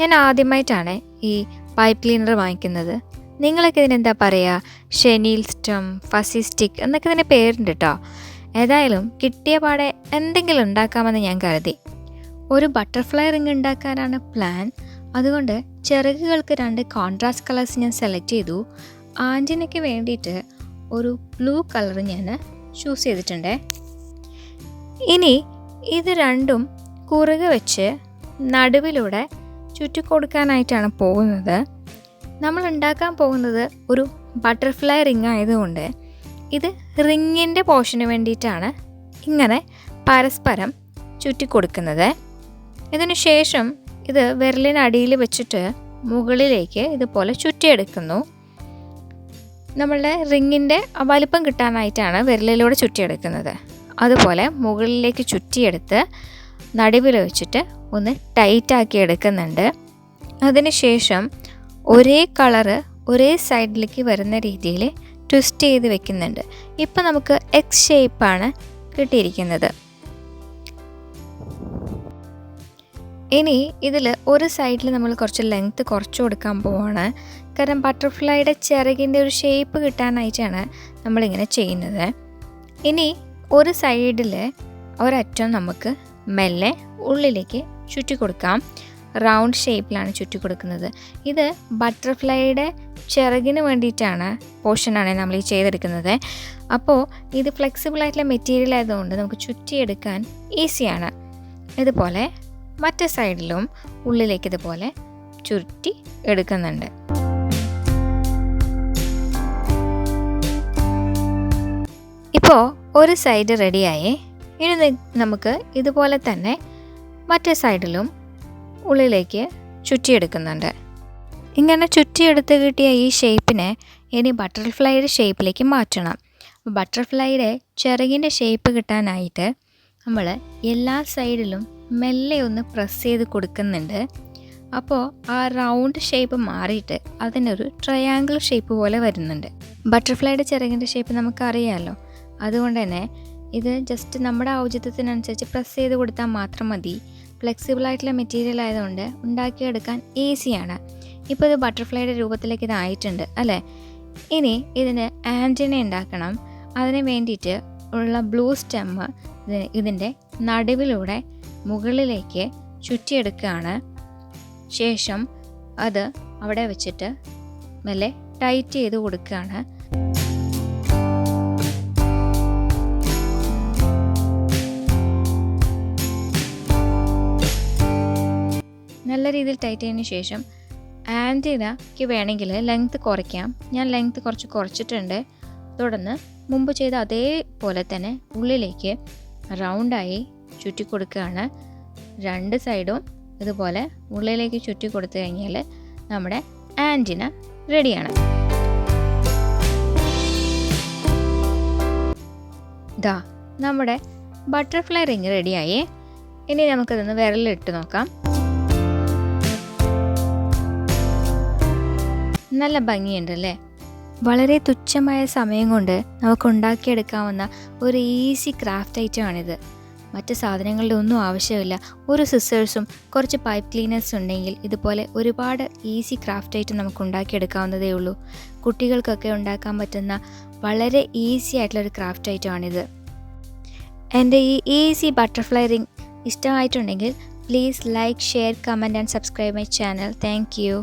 ഞാൻ ആദ്യമായിട്ടാണ് ഈ പൈപ്പ് ക്ലീനർ വാങ്ങിക്കുന്നത്. നിങ്ങളൊക്കെ ഇതിനെന്താ പറയുക? ഷെനീൽ സ്റ്റം, ഫസി സ്റ്റിക്ക് എന്നൊക്കെ ഇതിന് പേരുണ്ട് കേട്ടോ. ഏതായാലും കിട്ടിയ പാടെ എന്തെങ്കിലും ഉണ്ടാക്കാമെന്ന് ഞാൻ കരുതി. ഒരു ബട്ടർഫ്ലൈ റിങ് ഉണ്ടാക്കാനാണ് പ്ലാൻ. അതുകൊണ്ട് ചിറകുകൾക്ക് 2 കോൺട്രാസ്റ്റ് കളേഴ്സ് ഞാൻ സെലക്ട് ചെയ്തു. ആൻറ്റിനയ്ക്ക് വേണ്ടിയിട്ട് ഒരു ബ്ലൂ കളർ ഞാൻ ചൂസ് ചെയ്തിട്ടുണ്ട്. ഇനി ഇത് രണ്ടും കുറുകെ വെച്ച് നടുവിലൂടെ ചുറ്റിക്കൊടുക്കാനായിട്ടാണ് പോകുന്നത്. നമ്മൾ ഉണ്ടാക്കാൻ പോകുന്നത് ഒരു ബട്ടർഫ്ലൈ റിങ് ആയതുകൊണ്ട് ഇത് റിങ്ങിൻ്റെ പോർഷന് വേണ്ടിയിട്ടാണ് ഇങ്ങനെ പരസ്പരം ചുറ്റിക്കൊടുക്കുന്നത്. ഇതിനു ശേഷം ഇത് വിരലിനടിയിൽ വെച്ചിട്ട് മുകളിലേക്ക് ഇതുപോലെ ചുറ്റിയെടുക്കുന്നു. നമ്മളുടെ റിങ്ങിൻ്റെ വലിപ്പം കിട്ടാനായിട്ടാണ് വിരലിലൂടെ ചുറ്റിയെടുക്കുന്നത്. അതുപോലെ മുകളിലേക്ക് ചുറ്റിയെടുത്ത് നടുവിൽ വെച്ചിട്ട് ഒന്ന് ടൈറ്റാക്കി എടുക്കുന്നുണ്ട്. അതിനുശേഷം ഒരേ കളറ് ഒരേ സൈഡിലേക്ക് വരുന്ന രീതിയിൽ ട്വിസ്റ്റ് ചെയ്ത് വെക്കുന്നുണ്ട്. ഇപ്പം നമുക്ക് എക്സ് ഷേപ്പാണ് കിട്ടിയിരിക്കുന്നത്. ഇനി ഇതിൽ ഒരു സൈഡിൽ നമ്മൾ കുറച്ച് ലെങ്ത്ത് കുറച്ച് കൊടുക്കാൻ പോവാണ്. കാരണം ബട്ടർഫ്ലൈയുടെ ചിറകിൻ്റെ ഒരു ഷേപ്പ് കിട്ടാനായിട്ടാണ് നമ്മളിങ്ങനെ ചെയ്യുന്നത്. ഇനി ഒരു സൈഡിൽ ഒരറ്റം നമുക്ക് മെല്ലെ ഉള്ളിലേക്ക് ചുറ്റി കൊടുക്കാം. റൗണ്ട് ഷേപ്പിലാണ് ചുറ്റി കൊടുക്കുന്നത്. ഇത് ബട്ടർഫ്ലൈയുടെ ചിറകിന് വേണ്ടിയിട്ടാണ് പോർഷനാണ് നമ്മൾ ഈ ചെയ്തെടുക്കുന്നത്. അപ്പോൾ ഇത് ഫ്ലെക്സിബിളായിട്ടുള്ള മെറ്റീരിയൽ ആയതുകൊണ്ട് നമുക്ക് ചുറ്റിയെടുക്കാൻ ഈസിയാണ്. ഇതുപോലെ മറ്റേ സൈഡിലും ഉള്ളിലേക്ക് ഇതുപോലെ ചുറ്റി എടുക്കുന്നുണ്ട്. ഇപ്പോൾ ഒരു സൈഡ് റെഡിയായി. ഇനി നമുക്ക് ഇതുപോലെ തന്നെ മറ്റേ സൈഡിലും ഉള്ളിലേക്ക് ചുറ്റിയെടുക്കുന്നുണ്ട്. ഇങ്ങനെ ചുറ്റിയെടുത്ത് കിട്ടിയ ഈ ഷേപ്പിനെ ഇനി ബട്ടർഫ്ലൈയുടെ ഷേപ്പിലേക്ക് മാറ്റണം. ബട്ടർഫ്ലൈയുടെ ചിറകിൻ്റെ ഷേപ്പ് കിട്ടാനായിട്ട് നമ്മൾ എല്ലാ സൈഡിലും മെല്ലെ ഒന്ന് പ്രസ് ചെയ്ത് കൊടുക്കുന്നുണ്ട്. അപ്പോൾ ആ റൗണ്ട് ഷേപ്പ് മാറിയിട്ട് അതിനൊരു ട്രയാങ്കിൾ ഷേപ്പ് പോലെ വരുന്നുണ്ട്. ബട്ടർഫ്ലൈയുടെ ചിറകിൻ്റെ ഷേപ്പ് നമുക്കറിയാമല്ലോ. അതുകൊണ്ട് തന്നെ ഇത് ജസ്റ്റ് നമ്മുടെ ഔചിത്യത്തിനനുസരിച്ച് പ്രസ് ചെയ്ത് കൊടുത്താൽ മാത്രം മതി. ഫ്ലെക്സിബിളായിട്ടുള്ള മെറ്റീരിയൽ ആയതുകൊണ്ട് ഉണ്ടാക്കിയെടുക്കാൻ ഈസിയാണ്. ഇപ്പോൾ ഇത് ബട്ടർഫ്ലൈയുടെ രൂപത്തിലേക്ക് ഇതായിട്ടുണ്ട് അല്ലേ? ഇനി ഇതിന് ആൻറ്റിന ഉണ്ടാക്കണം. അതിന് വേണ്ടിയിട്ട് ഉള്ള ബ്ലൂ സ്റ്റെമ്മ് ഇതിൻ്റെ നടുവിലൂടെ മുകളിലേക്ക് ചുറ്റിയെടുക്കുകയാണ്. ശേഷം അത് അവിടെ വെച്ചിട്ട് മെല്ലെ ടൈറ്റ് ചെയ്ത് കൊടുക്കുകയാണ്. നല്ല രീതിയിൽ ടൈറ്റ് ചെയ്തതിന് ശേഷം ആൻറ്റിനയ്ക്ക് വേണമെങ്കിൽ ലെങ്ത്ത് കുറയ്ക്കാം. ഞാൻ ലെങ്ത്ത് കുറച്ച് കുറച്ചിട്ടുണ്ട്. തുടർന്ന് മുമ്പ് ചെയ്ത അതേപോലെ തന്നെ ഉള്ളിലേക്ക് റൗണ്ടായി ചുറ്റി കൊടുക്കുകയാണ്. 2 സൈഡും ഇതുപോലെ ഉള്ളിലേക്ക് ചുറ്റി കൊടുത്തു കഴിഞ്ഞാൽ നമ്മുടെ ആൻറ്റിന റെഡിയാണ്. ദാ നമ്മുടെ ബട്ടർഫ്ലൈ റിങ് റെഡിയായി. ഇനി നമുക്കതൊന്ന് വിരലിട്ട് നോക്കാം. നല്ല ഭംഗിയുണ്ടല്ലേ? വളരെ തുച്ഛമായ സമയം കൊണ്ട് നമുക്ക് ഉണ്ടാക്കിയെടുക്കാവുന്ന ഒരു ഈസി ക്രാഫ്റ്റ് ഐറ്റമാണിത്. മറ്റ് സാധനങ്ങളുടെ ഒന്നും ആവശ്യമില്ല. ഒരു സിസേഴ്സും കുറച്ച് പൈപ്പ് ക്ലീനേഴ്സും ഉണ്ടെങ്കിൽ ഇതുപോലെ ഒരുപാട് ഈസി ക്രാഫ്റ്റ് ഐറ്റം നമുക്ക് ഉണ്ടാക്കിയെടുക്കാവുന്നതേ ഉള്ളൂ. കുട്ടികൾക്കൊക്കെ ഉണ്ടാക്കാൻ പറ്റുന്ന വളരെ ഈസി ആയിട്ടുള്ളൊരു ക്രാഫ്റ്റ് ഐറ്റമാണിത്. എൻ്റെ ഈ ഈസി ബട്ടർഫ്ലൈ റിങ് ഇഷ്ടമായിട്ടുണ്ടെങ്കിൽ please like, share, comment and subscribe my channel. Thank you.